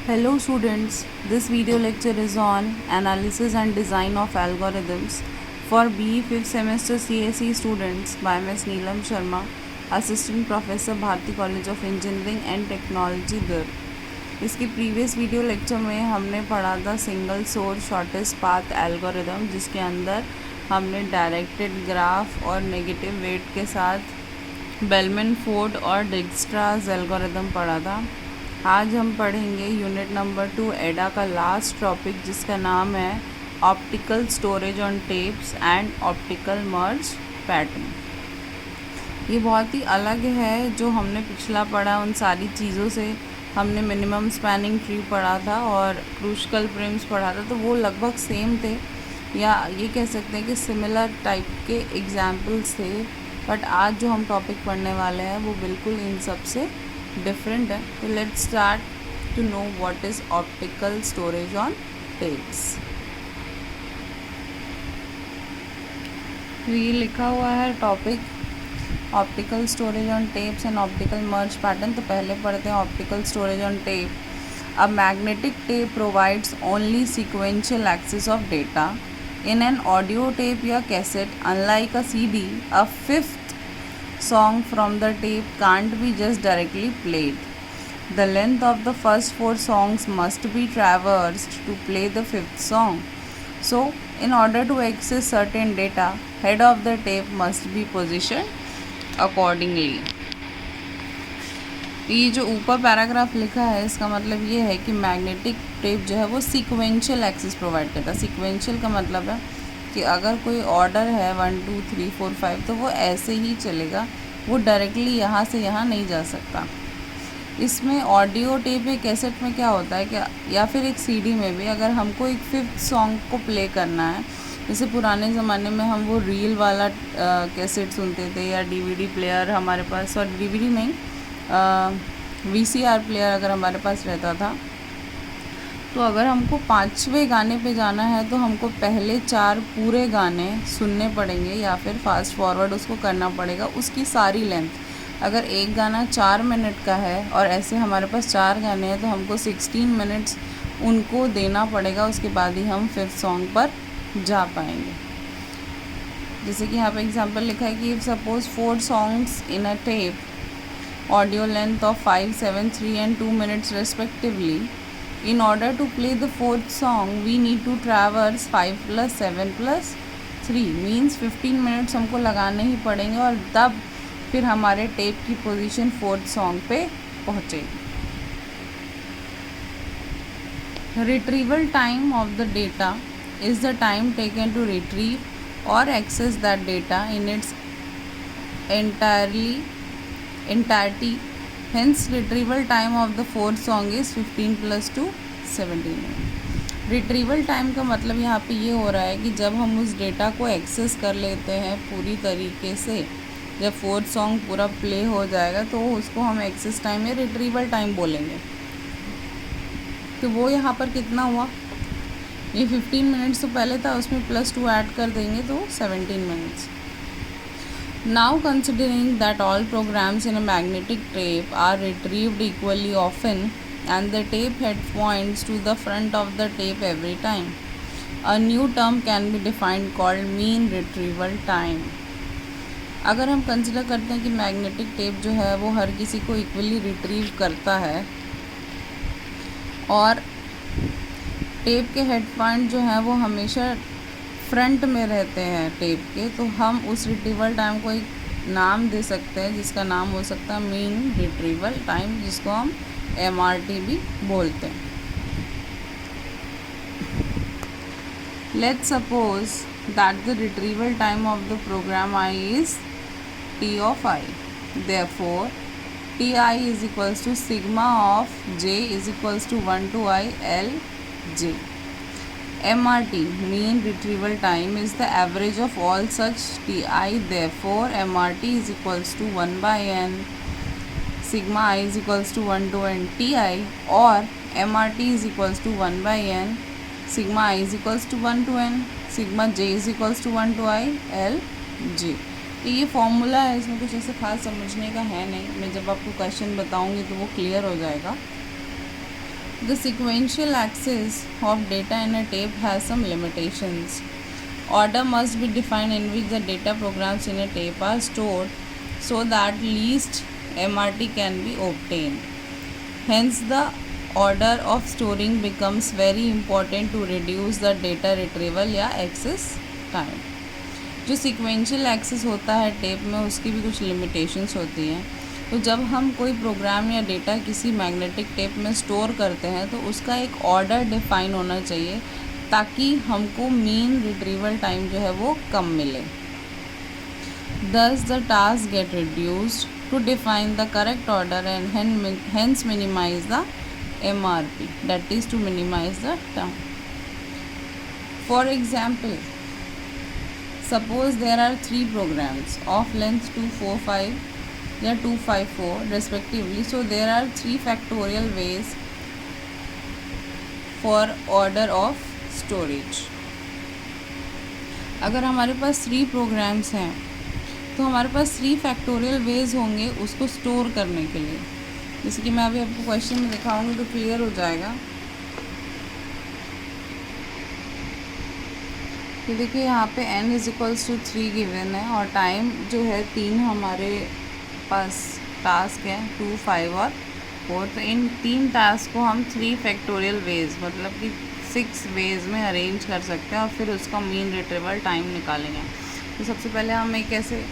Hello students, this video lecture is on analysis and design of algorithms for BE 5th semester CSE students by Ms. Neelam Sharma, Assistant Professor Bharati College of Engineering and Technology Durg. इसकी previous video lecture में हमने पढ़ा था single source shortest path algorithm, जिसके अंदर हमने directed graph और negative wait के साथ बेलमैन फोर्ड और डिजक्स्ट्रास एल्गोरिदम पढ़ा था। आज हम पढ़ेंगे यूनिट नंबर 2 एडा का लास्ट टॉपिक, जिसका नाम है optical storage on tapes and optical merge pattern. ये बहुत ही अलग है जो हमने पिछला पढ़ा उन सारी चीज़ों से। हमने मिनिमम स्पैनिंग ट्री पढ़ा था और क्रूशिकल प्रिम्स पढ़ा था, तो वो लगभग सेम थे, या ये कह सकते हैं कि सिमिलर टाइप के एग्जाम्पल्स थे। बट आज जो हम टॉपिक पढ़ने वाले हैं वो बिल्कुल इन सब से डिफरेंट है। तो let's start to know what is optical storage on tapes. तो ये लिखा हुआ है topic optical storage on tapes and optical merge pattern. तो पहले पढ़ते हैं optical storage on tape. A magnetic tape provides only sequential access of data in an audio tape या cassette. Unlike a CD, a fifth song from the tape can't be just directly played. The length of the first 4 songs must be traversed to play the 5th song. So, in order to access certain data, head of the tape must be positioned accordingly. ये जो ऊपर paragraph लिखा है, इसका मतलब ये है कि मैग्नेटिक टेप जो है वो सीक्वेंशियल एक्सेस प्रोवाइड करता है। सीक्वेंशियल का मतलब है कि अगर कोई ऑर्डर है 1 2 3 4 5, तो वो ऐसे ही चलेगा, वो डायरेक्टली यहाँ से यहाँ नहीं जा सकता। इसमें ऑडियो टेप या कैसेट में क्या होता है कि या फिर एक CD में भी अगर हमको एक 5th सॉन्ग को प्ले करना है, जैसे पुराने ज़माने में हम वो रील वाला कैसेट सुनते थे, या DVD प्लेयर हमारे पास, और DVD नहीं VCR प्लेयर अगर हमारे पास रहता था, तो अगर हमको 5वें गाने पे जाना है तो हमको पहले 4 पूरे गाने सुनने पड़ेंगे, या फिर फास्ट फॉरवर्ड उसको करना पड़ेगा उसकी सारी लेंथ। अगर एक गाना 4 मिनट का है और ऐसे हमारे पास 4 गाने हैं, तो हमको 16 मिनट्स उनको देना पड़ेगा, उसके बाद ही हम 5th सॉन्ग पर जा पाएंगे। जैसे कि यहाँ पे एग्जाम्पल लिखा है कि if suppose 4 songs in a tape audio length of 5 7 3 and 2 minutes respectively. In order to play the 4th song, we need to traverse 5 + 7 + 3 means 15 minutes हमको लगाने ही पड़ेंगे, और तब फिर हमारे टेप की पोजीशन 4th सॉन्ग पे पहुँचेगी। Retrieval time of the data is the time taken to retrieve or access that data in its entirety. Hence, retrieval time of the 4th song is 15 + 2 17 minutes. Retrieval time का मतलब यहाँ पे ये हो रहा है कि जब हम उस डेटा को एक्सेस कर लेते हैं पूरी तरीके से, जब 4th सॉन्ग पूरा प्ले हो जाएगा, तो उसको हम एक्सेस टाइम या रिट्रीवल टाइम बोलेंगे। तो वो यहाँ पर कितना हुआ, ये 15 मिनट्स तो पहले था, उसमें +2 ऐड कर देंगे तो 17 minutes. Now considering that all programs in a magnetic tape are retrieved equally often and the tape head points to the front of the tape every time, a new term can be defined called mean retrieval time. अगर हम consider करते हैं कि magnetic tape जो है वो हर किसी को इक्वली रिट्रीव करता है, और टेप के हेड पॉइंट जो है वो हमेशा फ्रंट में रहते हैं टेप के, तो हम उस रिट्रीवल टाइम को एक नाम दे सकते हैं, जिसका नाम हो सकता है मीन रिट्रीवल टाइम, जिसको हम MRT भी बोलते हैं। Let's suppose that the retrieval time of the program I is T of I. Therefore, TI is equals to sigma of J is equals to 1 to I L J. MRT, mean retrieval time, is the average of all such TI. Therefore, MRT is equals to 1 by n, sigma I is equals to 1 to n TI, or MRT is equals to 1 by n, sigma I is equals to 1 to n, sigma J is equals to 1 to I L J. तो ये formula है, इसमें कुछ ऐसे खास समझने का है नहीं, मैं जब आपको क्वेश्चन बताऊंगी तो वो क्लियर हो जाएगा। The sequential access of data in a tape has some limitations. Order must be defined in which the data programs in a tape are stored so that least MRT can be obtained. Hence, the order of storing becomes very important to reduce the data retrieval या access time. जो sequential access होता है tape में उसकी भी कुछ limitations होती हैं. तो जब हम कोई प्रोग्राम या डेटा किसी मैग्नेटिक टेप में स्टोर करते हैं तो उसका एक ऑर्डर डिफाइन होना चाहिए ताकि हमको मीन रिट्रीवल टाइम जो है वो कम मिले. Thus the task get reduced to define the correct order and hence minimize the MRP, that is to minimize the time. For example, suppose there are 3 programs of length 245 या 254 respectively, so there are 3 factorial ways for order of storage. अगर हमारे पास 3 programmes हैं तो हमारे पास 3 factorial veg होंगे उसको store करने के लिए. जैसे कि मैं अभी आपको क्वेश्चन में दिखाऊंगी तो क्लियर हो जाएगा. कि देखिए यहाँ पे n = 3 गिवन है और टाइम जो है 3 हमारे पास टास्क है 2, 5 और 4. तो इन 3 टास्क को हम 3 फैक्टोरियल वेज मतलब कि 6 वेज में अरेंज कर सकते हैं और फिर उसका मीन रिट्रीवल टाइम निकालेंगे. तो सबसे पहले हम एक ऐसे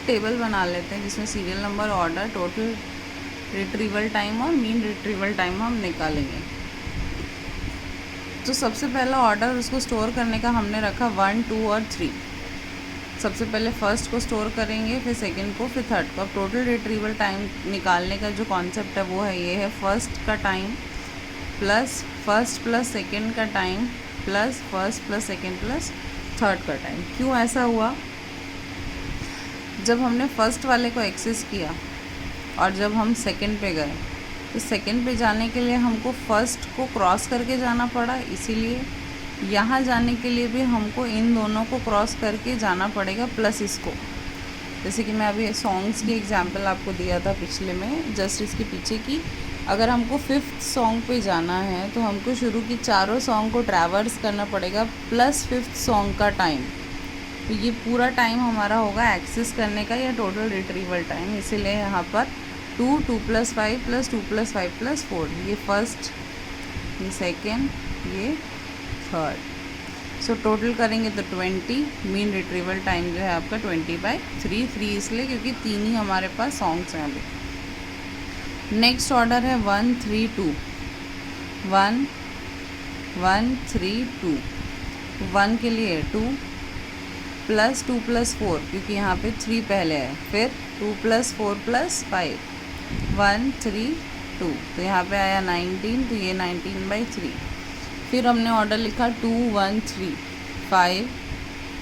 टेबल बना लेते हैं जिसमें serial number, order, total retrieval time और मीन रिट्रीवल टाइम हम निकालेंगे. तो सबसे पहला ऑर्डर उसको स्टोर करने का हमने रखा 1, 2 और 3. सबसे पहले फर्स्ट को स्टोर करेंगे, फिर सेकंड को, फिर थर्ड को. अब टोटल रिट्रीवल टाइम निकालने का जो कॉन्सेप्ट है वो है ये है फर्स्ट का time plus first plus second का time plus first plus second plus third का टाइम. क्यों ऐसा हुआ? जब हमने फर्स्ट वाले को एक्सेस किया और जब हम सेकंड पे गए तो सेकंड पे जाने के लिए हमको फर्स्ट को क्रॉस करके जाना पड़ा, इसीलिए यहाँ जाने के लिए भी हमको इन दोनों को क्रॉस करके जाना पड़ेगा प्लस इसको. जैसे कि मैं अभी सॉन्ग्स की एग्जांपल आपको दिया था पिछले में, जस्ट इसके पीछे की. अगर हमको 5th सॉन्ग पे जाना है तो हमको शुरू की चारों सॉन्ग को ट्रैवर्स करना पड़ेगा प्लस 5th सॉन्ग का टाइम. तो ये पूरा टाइम हमारा होगा एक्सेस करने का या टोटल रिट्रीवल टाइम. इसीलिए यहाँ पर 2, 2 + 5 + 2 + 5 + 4. ये फर्स्ट, ये सेकेंड, ये थर्ड. सो टोटल करेंगे तो 20. मीन रिट्रीवल टाइम जो है आपका 20/3. 3 इसलिए क्योंकि 3 ही हमारे पास सॉन्ग्स हैं अभी. नेक्स्ट ऑर्डर है 1, 3, 2. 1, 1, 3, 2. 1 के लिए 2 + 2 + 4 क्योंकि यहाँ पे 3 पहले है, फिर 2 + 4 + 5. 1, 3, 2. तो यहाँ पे आया 19, तो ये 19/3. फिर हमने ऑर्डर लिखा 2, 1, 3, 5.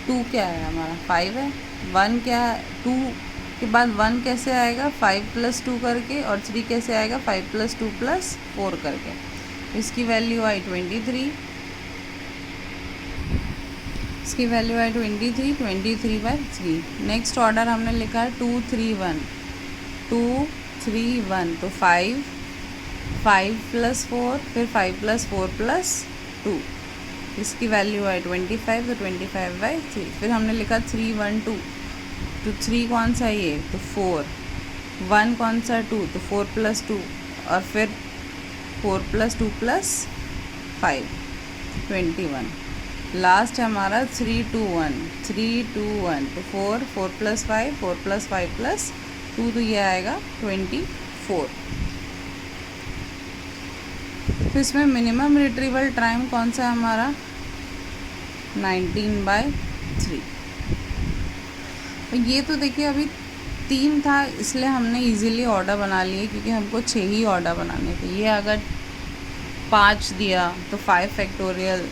2 क्या है हमारा 5 है. 1 क्या है 2 के बाद 1 कैसे आएगा 5 + 2 करके, और 3 कैसे आएगा 5 + 2 + 4 करके. इसकी वैल्यू आई 23. इसकी वैल्यू आई 23, 23/3. नेक्स्ट ऑर्डर हमने लिखा है 2, 3, 1. 2, 3, 1. तो 5 + 4, फिर 5 + 4 + 2. इसकी वैल्यू आई 25, तो 25/3. फिर हमने लिखा 3, 1, 2. तो 3 कौन सा ये, तो 4. 1 कौन सा 2, तो 4 + 2, और फिर 4 + 2 + 5, 21. लास्ट है हमारा 3, 2, 1. 3, 2, 1. तो 4, 4 + 5, 4 + 5 + 2, तो ये आएगा 24. तो इसमें मिनिमम रिट्रीवल टाइम कौन सा है हमारा 19/3. ये तो देखिए अभी 3 था इसलिए हमने इजीली ऑर्डर बना लिए क्योंकि हमको 6 ही ऑर्डर बनाने थे. ये अगर 5 दिया तो 5 फैक्टोरियल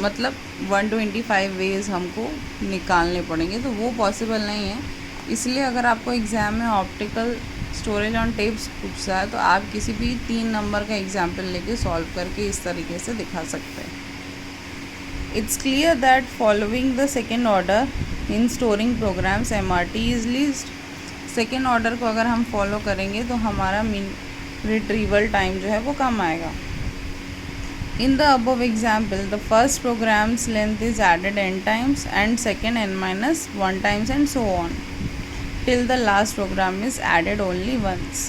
मतलब 125 वेज हमको निकालने पड़ेंगे, तो वो पॉसिबल नहीं है. इसलिए अगर आपको एग्ज़ाम में ऑप्टिकल स्टोरेज ऑन टेप्स पूछता है तो आप किसी भी 3 नंबर का एग्जाम्पल लेके सॉल्व करके इस तरीके से दिखा सकते हैं. It's clear that following the second order in storing programs MRT is least. Second order को अगर हम फॉलो करेंगे तो हमारा रिट्रीवल टाइम जो है वो कम आएगा। In the above example, the first program's length is added n times and second n minus 1 times and so on till the last program is added only once.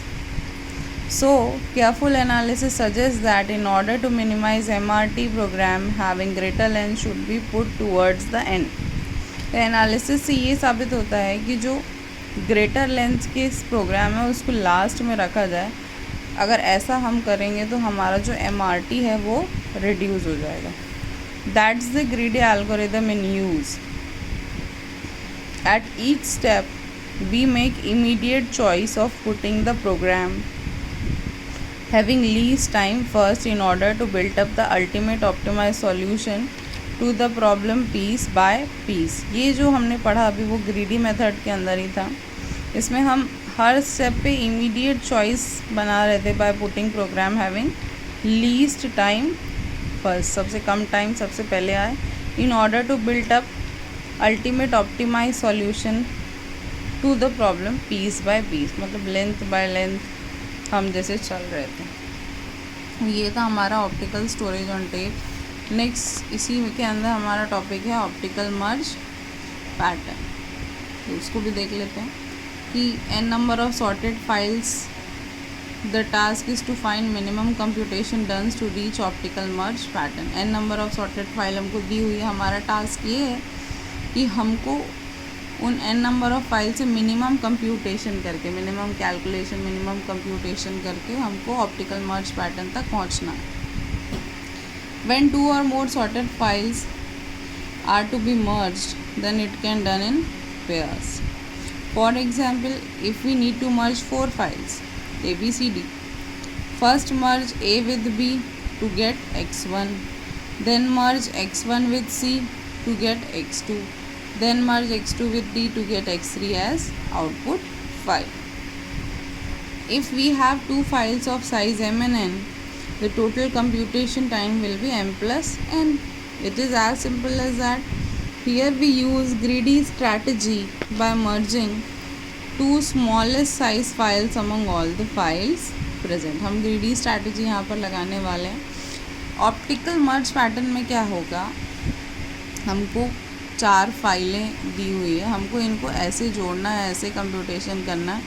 So, careful analysis suggests that in order to minimize MRT program having greater length should be put towards the end. तो analysis से ये साबित होता है कि जो greater length के इस प्रोग्राम है उसको लास्ट में रखा जाए। अगर ऐसा हम करेंगे तो हमारा जो MRT है वो रिड्यूस हो जाएगा। That's the greedy algorithm in use. At each step we make immediate choice of putting the program having least time first in order to build up the ultimate optimize solution to the problem piece by piece. ये जो हमने पढ़ा अभी वो greedy method के अंदर ही था। इसमें हम हर स्टेप पे इमीडिएट चॉइस बना रहे थे by putting program having least time first, सबसे कम टाइम सबसे पहले आए, in order to build up ultimate optimize solution to the problem piece by piece, मतलब लेंथ बाय लेंथ हम जैसे चल रहे थे। ये था हमारा optical storage on tape. Next इसी के अंदर हमारा टॉपिक है ऑप्टिकल मर्ज पैटर्न, तो उसको भी देख लेते हैं कि n number of sorted files, the task is to find minimum computation done to reach optical merge pattern। n number of sorted file हमको दी हुई है। हमारा टास्क ये है कि हमको उन n number of फाइल से मिनिमम कंप्यूटेशन करके, मिनिमम कैलकुलेशन, मिनिमम कंप्यूटेशन करके हमको ऑप्टिकल मर्ज पैटर्न तक पहुंचना है। When two or more sorted files are to be merged, then it can done in pairs. For example, if we need to merge 4 files A, B, C, D, first merge A with B to get x1, then merge x1 with C to get x2, then merge x2 with D to get x3 as output file. If we have two files of size m and n, the total computation time will be m plus n. It is as simple as that. Here we use greedy strategy by merging two smallest size files among all the files present. हम greedy strategy यहाँ पर लगाने वाले हैं। Optical merge pattern में क्या होगा, हमको 4 फाइलें दी हुई है, हमको इनको ऐसे जोड़ना है, ऐसे कंप्यूटेशन करना है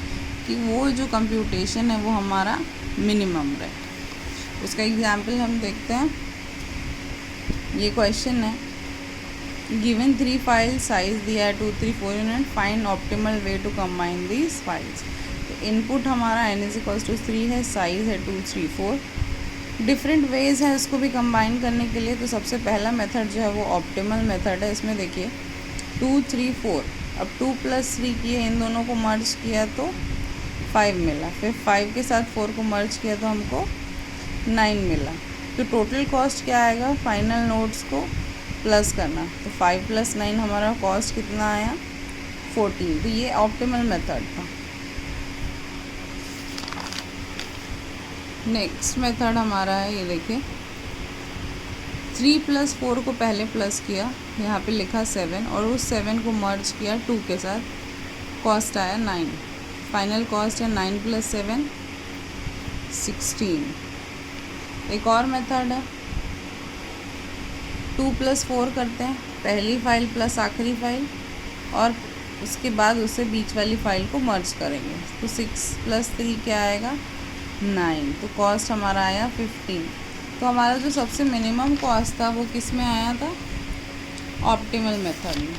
कि वो जो कंप्यूटेशन है वो हमारा मिनिमम रहे। उसका एग्जाम्पल हम देखते हैं। ये क्वेश्चन है, गिवन 3 फाइल साइज दिया है 2, 3, 4 unit, find optimal way to combine these files. तो इनपुट हमारा n=3 है, साइज़ है 2, 3, 4। डिफरेंट वेज है इसको भी कंबाइन करने के लिए। तो सबसे पहला मेथड जो है वो ऑप्टिमल मेथड है। इसमें देखिए 2, 3, 4, अब 2 + 3 किए, इन दोनों को मर्ज किया तो 5 मिला, फिर 5 के साथ 4 को मर्ज किया तो हमको 9 मिला। तो टोटल कॉस्ट क्या आएगा, फाइनल नोट्स को प्लस करना, तो 5 + 9 हमारा कॉस्ट कितना आया, 14। तो ये ऑप्टिमल मेथड था। नेक्स्ट मेथड हमारा है, ये देखिए 3 + 4 को पहले प्लस किया, यहाँ पे लिखा 7 और उस 7 को मर्ज किया 2 के साथ, कॉस्ट आया 9। फाइनल कॉस्ट है 9 + 7 16। एक और मेथड है, 2 + 4 करते हैं, पहली फाइल प्लस आखिरी फाइल और उसके बाद उससे बीच वाली फाइल को मर्ज करेंगे। तो 6 + 3 क्या आएगा, 9। तो कॉस्ट हमारा आया 15। तो हमारा जो सबसे मिनिमम कॉस्ट था वो किस में आया था, ऑप्टिमल मेथड में।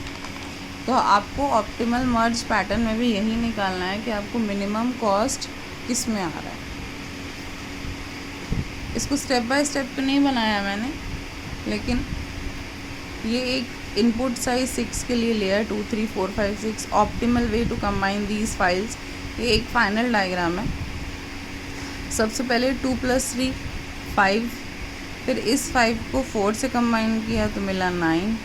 तो आपको ऑप्टिमल मर्ज पैटर्न में भी यही निकालना है कि आपको मिनिमम कॉस्ट किस में आ रहा है। इसको स्टेप बाय स्टेप तो नहीं बनाया मैंने, लेकिन ये एक इनपुट साइज 6 के लिए layer 2, 3, 4, 5, 6 optimal way to combine these files, ये एक फाइनल डायग्राम है। सबसे पहले 2 + 3 5, फिर इस 5 को 4 से कंबाइन किया तो मिला 9,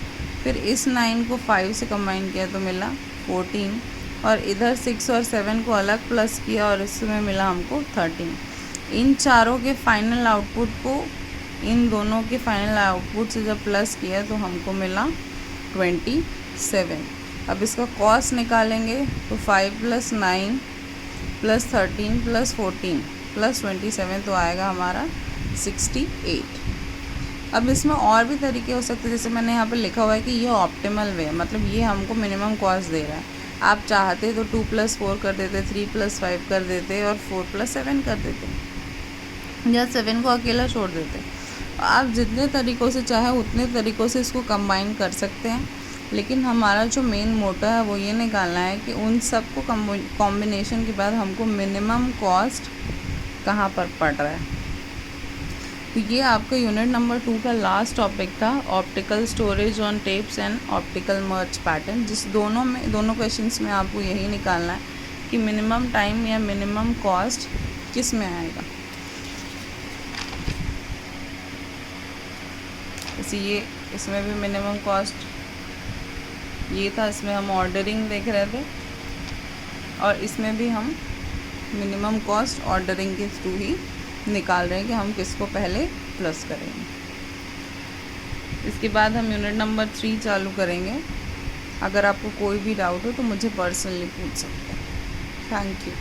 फिर इस 9 को 5 से कंबाइन किया तो मिला 14, और इधर 6 और 7 को अलग प्लस किया और इसमें मिला हमको 13। इन चारों के फाइनल आउटपुट को इन दोनों के फाइनल आउटपुट से जब प्लस किया तो हमको मिला 27। अब इसका कॉस्ट निकालेंगे तो 5 + 9 + 13 + 14 प्लस 27 तो आएगा हमारा 68। अब इसमें और भी तरीके हो सकते हैं, जैसे मैंने यहाँ पे लिखा हुआ है कि ये ऑप्टिमल वे, मतलब ये हमको मिनिमम कॉस्ट दे रहा है। आप चाहते तो 2 + 4 कर देते, 3 + 5 कर देते और 4 + 7 कर देते, या 7 को अकेला छोड़ देते। आप जितने तरीक़ों से चाहे उतने तरीक़ों से इसको कंबाइन कर सकते हैं, लेकिन हमारा जो मेन मोटो है वो ये निकालना है कि उन सब को कॉम्बिनेशन के बाद हमको मिनिमम कॉस्ट कहाँ पर पड़ रहा है। तो ये आपका यूनिट नंबर 2 का लास्ट टॉपिक था, optical storage on tapes and optical merge pattern, जिस दोनों क्वेश्चंस में आपको यही निकालना है कि मिनिमम टाइम या मिनिमम कॉस्ट किस में आएगा। जैसे ये इसमें भी मिनिमम कॉस्ट ये था, इसमें हम ऑर्डरिंग देख रहे थे, और इसमें भी हम मिनिमम कॉस्ट ऑर्डरिंग के थ्रू ही निकाल रहे हैं कि हम किसको पहले प्लस करेंगे। इसके बाद हम यूनिट नंबर 3 चालू करेंगे। अगर आपको कोई भी डाउट हो तो मुझे पर्सनली पूछ सकते हैं। Thank you.